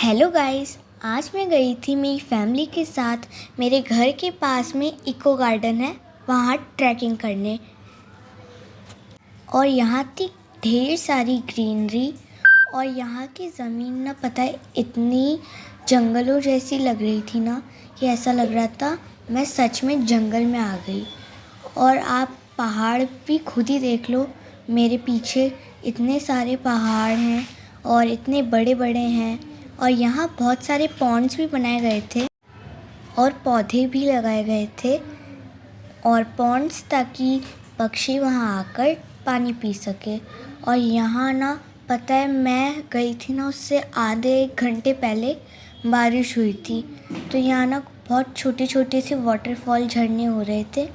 Hello guys. आज मैं गई थी मेरी फैमिली के साथ। मेरे घर के पास में इको गार्डन है, वहाँ ट्रैकिंग करने। और यहाँ थी ढेर सारी ग्रीनरी। और यहाँ की ज़मीन ना पता है इतनी जंगलों जैसी लग रही थी ना कि ऐसा लग रहा था मैं सच में जंगल में आ गई। और आप पहाड़ भी खुद ही देख लो, मेरे पीछे इतने सारे पहाड़ हैं और इतने बड़े बड़े हैं। और यहाँ बहुत सारे पॉन्ड्स भी बनाए गए थे और पौधे भी लगाए गए थे और पॉन्ड्स, ताकि पक्षी वहाँ आकर पानी पी सके। और यहाँ ना पता है मैं गई थी ना, उससे आधे एक घंटे पहले बारिश हुई थी। तो यहाँ ना बहुत छोटे छोटे से वाटरफॉल, झरने हो रहे थे।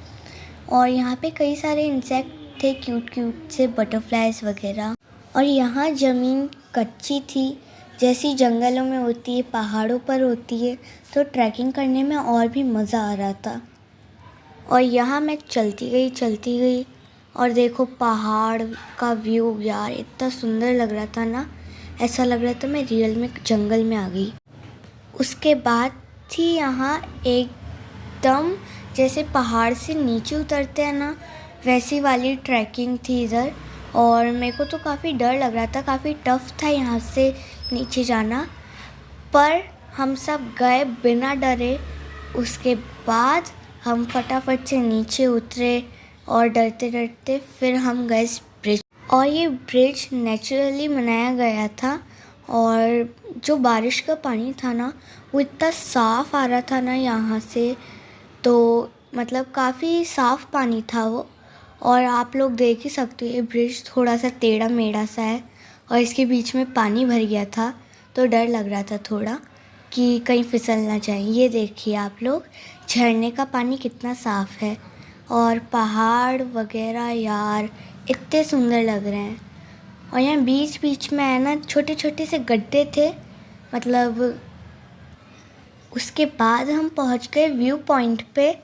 और यहाँ पे कई सारे इंसेक्ट थे, क्यूट क्यूट से बटरफ्लाइज वगैरह। और यहाँ ज़मीन कच्ची थी, जैसी जंगलों में होती है, पहाड़ों पर होती है। तो ट्रैकिंग करने में और भी मज़ा आ रहा था। और यहाँ मैं चलती गई और देखो पहाड़ का व्यू, यार इतना सुंदर लग रहा था ना, ऐसा लग रहा था मैं रियल में जंगल में आ गई। उसके बाद थी यहाँ एकदम जैसे पहाड़ से नीचे उतरते हैं ना, वैसी वाली ट्रैकिंग थी इधर। और मेरे को तो काफ़ी डर लग रहा था, काफ़ी टफ था यहाँ से नीचे जाना, पर हम सब गए बिना डरे। उसके बाद हम फटाफट से नीचे उतरे और डरते डरते फिर हम गए इस ब्रिज। और ये ब्रिज नेचुरली बनाया गया था। और जो बारिश का पानी था ना, वो इतना साफ़ आ रहा था ना यहाँ से, तो मतलब काफ़ी साफ़ पानी था वो। और आप लोग देख ही सकते हो, ये ब्रिज थोड़ा सा टेढ़ा मेढ़ा सा है और इसके बीच में पानी भर गया था। तो डर लग रहा था थोड़ा कि कहीं फिसल ना जाए। ये देखिए आप लोग, झरने का पानी कितना साफ़ है और पहाड़ वगैरह, यार इतने सुंदर लग रहे हैं। और यहाँ बीच बीच में है ना छोटे छोटे से गड्ढे थे, मतलब। उसके बाद हम पहुँच गए व्यू पॉइंट पे,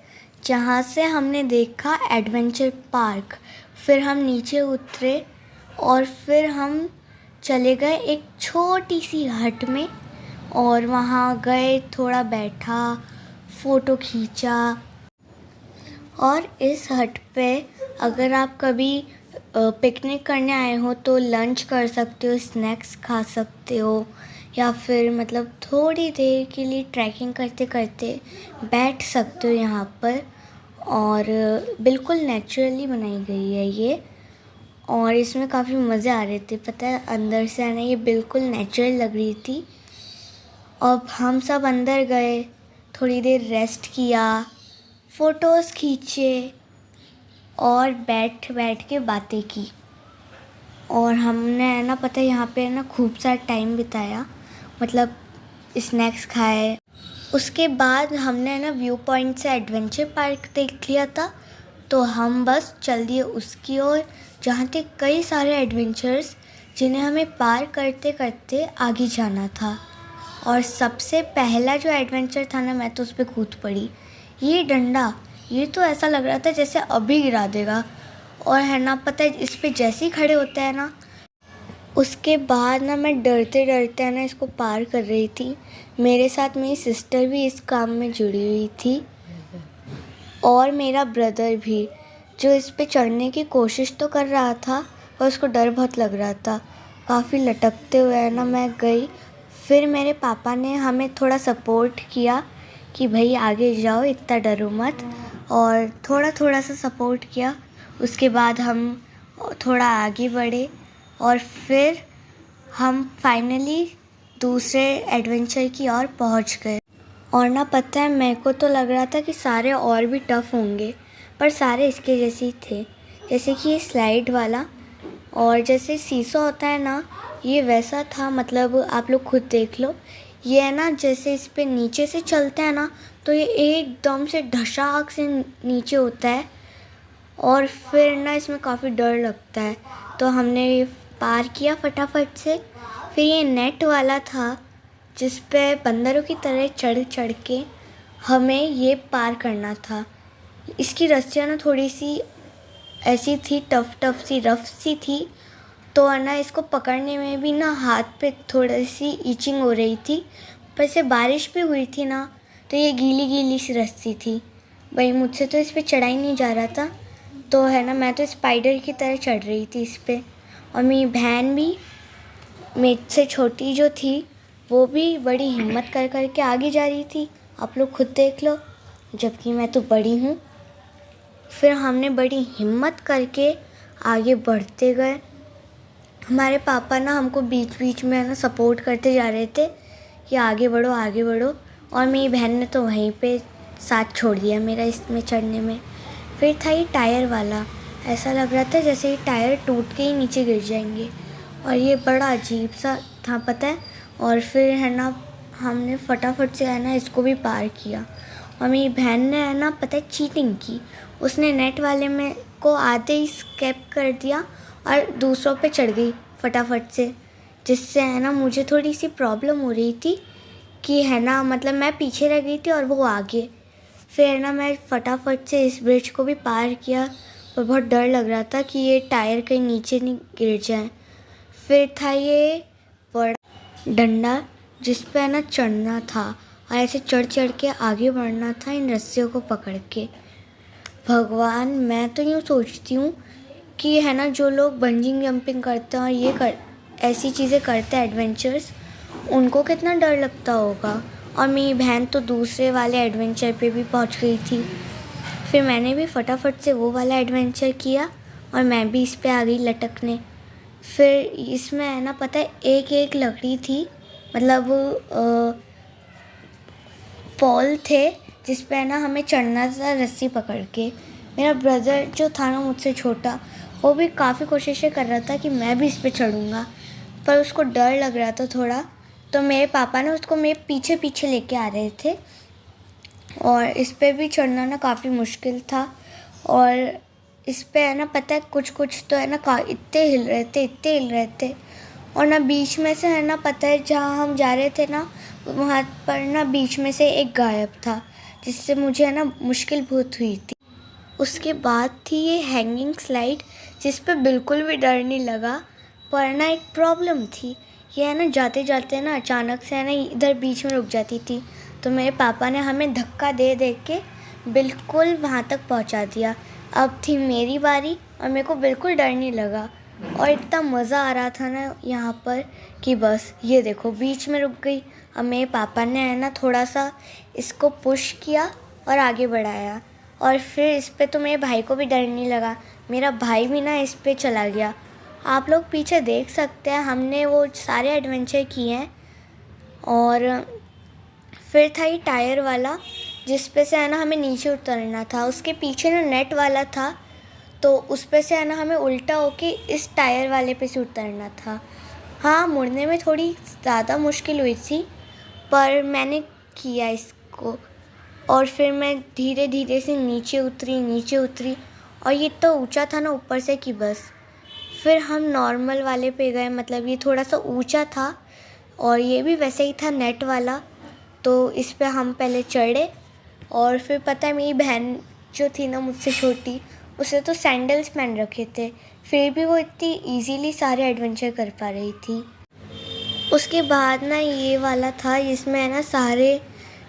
जहाँ से हमने देखा एडवेंचर पार्क। फिर हम नीचे उतरे और फिर हम चले गए एक छोटी सी हट में और वहाँ गए, थोड़ा बैठा, फ़ोटो खींचा। और इस हट पे अगर आप कभी पिकनिक करने आए हो तो लंच कर सकते हो, स्नैक्स खा सकते हो, या फिर मतलब थोड़ी देर के लिए ट्रैकिंग करते करते बैठ सकते हो यहाँ पर। और बिल्कुल नेचुरली बनाई गई है ये, और इसमें काफ़ी मज़े आ रहे थे। पता है अंदर से है ना, ये बिल्कुल नेचुरल लग रही थी। अब हम सब अंदर गए, थोड़ी देर रेस्ट किया, फ़ोटोज़ खींचे और बैठ बैठ के बातें की। और हमने है ना पता है यहाँ पे है ना खूब सारा टाइम बिताया, मतलब स्नैक्स खाए। उसके बाद हमने है ना व्यू पॉइंट से एडवेंचर पार्क देख लिया था, तो हम बस चल दिए उसकी ओर, जहाँ थे कई सारे एडवेंचर्स जिन्हें हमें पार करते करते आगे जाना था। और सबसे पहला जो एडवेंचर था ना, मैं तो उस पर कूद पड़ी। ये डंडा, ये तो ऐसा लग रहा था जैसे अभी गिरा देगा। और है ना पता है इस पे जैसे ही खड़े होते हैं ना, उसके बाद ना मैं डरते डरते है ना इसको पार कर रही थी। मेरे साथ मेरी सिस्टर भी इस काम में जुड़ी हुई थी और मेरा ब्रदर भी, जो इस पे चढ़ने की कोशिश तो कर रहा था पर उसको डर बहुत लग रहा था। काफ़ी लटकते हुए है ना मैं गई। फिर मेरे पापा ने हमें थोड़ा सपोर्ट किया कि भाई आगे जाओ, इतना डरो मत, और थोड़ा थोड़ा सा सपोर्ट किया। उसके बाद हम थोड़ा आगे बढ़े और फिर हम फाइनली दूसरे एडवेंचर की ओर पहुंच गए। और ना पता है मेरे को तो लग रहा था कि सारे और भी टफ़ होंगे, पर सारे इसके जैसे ही थे। जैसे कि ये स्लाइड वाला, और जैसे सीसो होता है ना, ये वैसा था। मतलब आप लोग खुद देख लो, ये है ना जैसे इस पे नीचे से चलते हैं ना, तो ये एकदम से ढसाक से नीचे होता है और फिर ना इसमें काफ़ी डर लगता है। तो हमने ये पार किया फटाफट से। फिर ये नेट वाला था जिस पे बंदरों की तरह चढ़ चढ़ के हमें ये पार करना था। इसकी रस्सियाँ ना थोड़ी सी ऐसी थी, टफ टफ सी, रफ सी थी, तो है ना इसको पकड़ने में भी ना हाथ पे थोड़ी सी इचिंग हो रही थी। पर से बारिश भी हुई थी ना, तो ये गीली गीली सी रस्सी थी। भाई मुझसे तो इस पर चढ़ा ही नहीं जा रहा था। तो है ना मैं तो स्पाइडर की तरह चढ़ रही थी इस पर। और मेरी बहन भी मुझसे छोटी जो थी वो भी बड़ी हिम्मत कर कर के आगे जा रही थी। आप लोग खुद देख लो, जबकि मैं तो बड़ी हूँ। फिर हमने बड़ी हिम्मत करके आगे बढ़ते गए। हमारे पापा ना हमको बीच बीच में ना सपोर्ट करते जा रहे थे कि आगे बढ़ो आगे बढ़ो। और मेरी बहन ने तो वहीं पे साथ छोड़ दिया मेरा इसमें चढ़ने में। फिर था ये टायर वाला। ऐसा लग रहा था जैसे ये टायर टूट के ही नीचे गिर जाएंगे। और ये बड़ा अजीब सा था, पता है। और फिर है ना हमने फटाफट से है ना इसको भी पार किया। और मेरी बहन ने है ना पता है चीटिंग की। उसने नेट वाले में को आधे ही स्केप कर दिया और दूसरों पे चढ़ गई फटाफट से, जिससे है ना मुझे थोड़ी सी प्रॉब्लम हो रही थी कि है ना मतलब मैं पीछे रह गई थी और वो आगे। फिर है ना मैं फटाफट से इस ब्रिज को भी पार किया। और बहुत डर लग रहा था कि ये टायर कहीं नीचे नहीं गिर जाए। फिर था ये बड़ा डंडा जिस पे है ना चढ़ना था और ऐसे चढ़ चढ़ के आगे बढ़ना था इन रस्सियों को पकड़ के। भगवान, मैं तो यूँ सोचती हूँ कि है ना जो लोग बंजिंग जंपिंग करते हैं और ऐसी चीज़ें करते हैं एडवेंचर्स, उनको कितना डर लगता होगा। और मेरी बहन तो दूसरे वाले एडवेंचर पे भी पहुँच गई थी। फिर मैंने भी फटाफट से वो वाला एडवेंचर किया और मैं भी इस पे आ गई लटकने। फिर इसमें है ना पता है एक एक लकड़ी थी, मतलब पॉल थे जिस पे है ना हमें चढ़ना था रस्सी पकड़ के। मेरा ब्रदर जो था ना मुझसे छोटा, वो भी काफ़ी कोशिशें कर रहा था कि मैं भी इस पे चढ़ूँगा, पर उसको डर लग रहा था थोड़ा। तो मेरे पापा ने उसको मेरे पीछे पीछे लेके आ रहे थे। और इस पे भी चढ़ना ना काफ़ी मुश्किल था। और इस पे है ना पता है कुछ कुछ तो है ना इतने हिल रहे थे। और ना बीच में से है ना पता है जहाँ हम जा रहे थे ना, वहाँ पर ना बीच में से एक गायब था, जिससे मुझे है ना मुश्किल बहुत हुई थी। उसके बाद थी ये हैंगिंग स्लाइड, जिस पे बिल्कुल भी डर नहीं लगा। पर ना एक प्रॉब्लम थी, ये है ना जाते जाते ना अचानक से है ना इधर बीच में रुक जाती थी। तो मेरे पापा ने हमें धक्का दे दे के बिल्कुल वहाँ तक पहुँचा दिया। अब थी मेरी बारी और मेरे को बिल्कुल डर नहीं लगा। और इतना मज़ा आ रहा था ना यहाँ पर कि बस ये देखो बीच में रुक गई। अब मेरे पापा ने है ना थोड़ा सा इसको पुश किया और आगे बढ़ाया। और फिर इस पे तो मेरे भाई को भी डर नहीं लगा, मेरा भाई भी ना इस पे चला गया। आप लोग पीछे देख सकते हैं, हमने वो सारे एडवेंचर किए हैं। और फिर था ये टायर वाला, जिस पे से है ना हमें नीचे उतरना था। उसके पीछे ना नेट वाला था, तो उस पे से है ना हमें उल्टा होके इस टायर वाले पे से उतरना था। हाँ, मुड़ने में थोड़ी ज़्यादा मुश्किल हुई थी, पर मैंने किया इसको। और फिर मैं धीरे धीरे से नीचे उतरी। और ये तो ऊंचा था ना ऊपर से कि बस। फिर हम नॉर्मल वाले पे गए, मतलब ये थोड़ा सा ऊंचा था और ये भी वैसे ही था नेट वाला। तो इस पे हम पहले चढ़े। और फिर पता है मेरी बहन जो थी ना मुझसे छोटी, उसने तो सैंडल्स पहन रखे थे, फिर भी वो इतनी इजीली सारे एडवेंचर कर पा रही थी। उसके बाद ना ये वाला था, जिसमें है ना सारे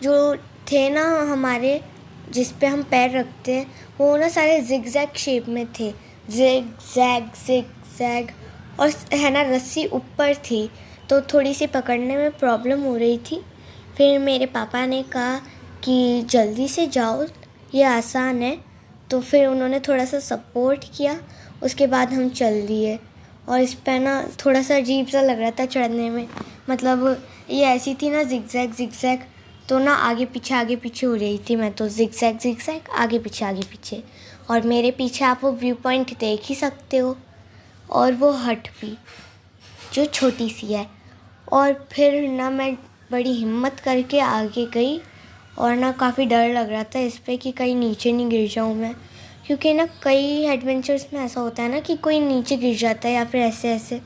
जो थे ना हमारे, जिस पे हम पैर रखते हैं, वो ना सारे जिगजैग शेप में थे। जिगजैग। और है ना रस्सी ऊपर थी, तो थोड़ी सी पकड़ने में प्रॉब्लम हो रही थी। फिर मेरे पापा ने कहा कि जल्दी से जाओ, ये आसान है। तो फिर उन्होंने थोड़ा सा सपोर्ट किया, उसके बाद हम चल दिए। और इस पर ना थोड़ा सा अजीब सा लग रहा था चढ़ने में, मतलब ये ऐसी थी ना जिगजैग, तो ना आगे पीछे हो रही थी मैं, तो जिगजैग आगे पीछे। और मेरे पीछे आप वो व्यू पॉइंट देख ही सकते हो, और वो हट भी जो छोटी सी है। और फिर ना मैं बड़ी हिम्मत करके आगे गई। और ना काफ़ी डर लग रहा था इस पे कि कहीं नीचे नहीं गिर जाऊँ मैं, क्योंकि ना कई एडवेंचर्स में ऐसा होता है ना कि कोई नीचे गिर जाता है या फिर ऐसे।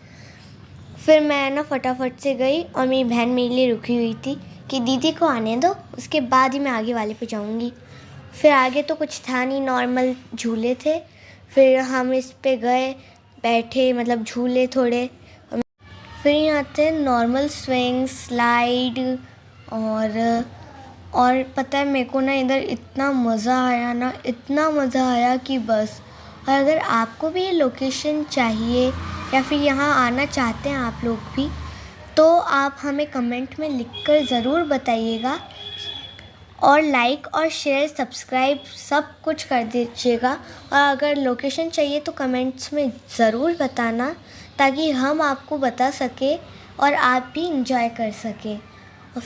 फिर मैं ना फटाफट से गई और मेरी बहन मेरे लिए रुकी हुई थी कि दीदी को आने दो, उसके बाद ही मैं आगे वाले पे जाऊँगी। फिर आगे तो कुछ था नहीं, नॉर्मल झूले थे। फिर हम इस पे गए, बैठे, मतलब झूले थोड़े। फिर यहाँ थे नॉर्मल स्विंग, स्लाइड और पता है मेरे को ना इधर इतना मज़ा आया ना, इतना मज़ा आया कि बस। और अगर आपको भी ये लोकेशन चाहिए या फिर यहाँ आना चाहते हैं आप लोग भी, तो आप हमें कमेंट में लिखकर ज़रूर बताइएगा। और लाइक और शेयर, सब्सक्राइब सब कुछ कर दीजिएगा। और अगर लोकेशन चाहिए तो कमेंट्स में ज़रूर बताना, ताकि हम आपको बता सकें और आप भी इंजॉय कर सकें।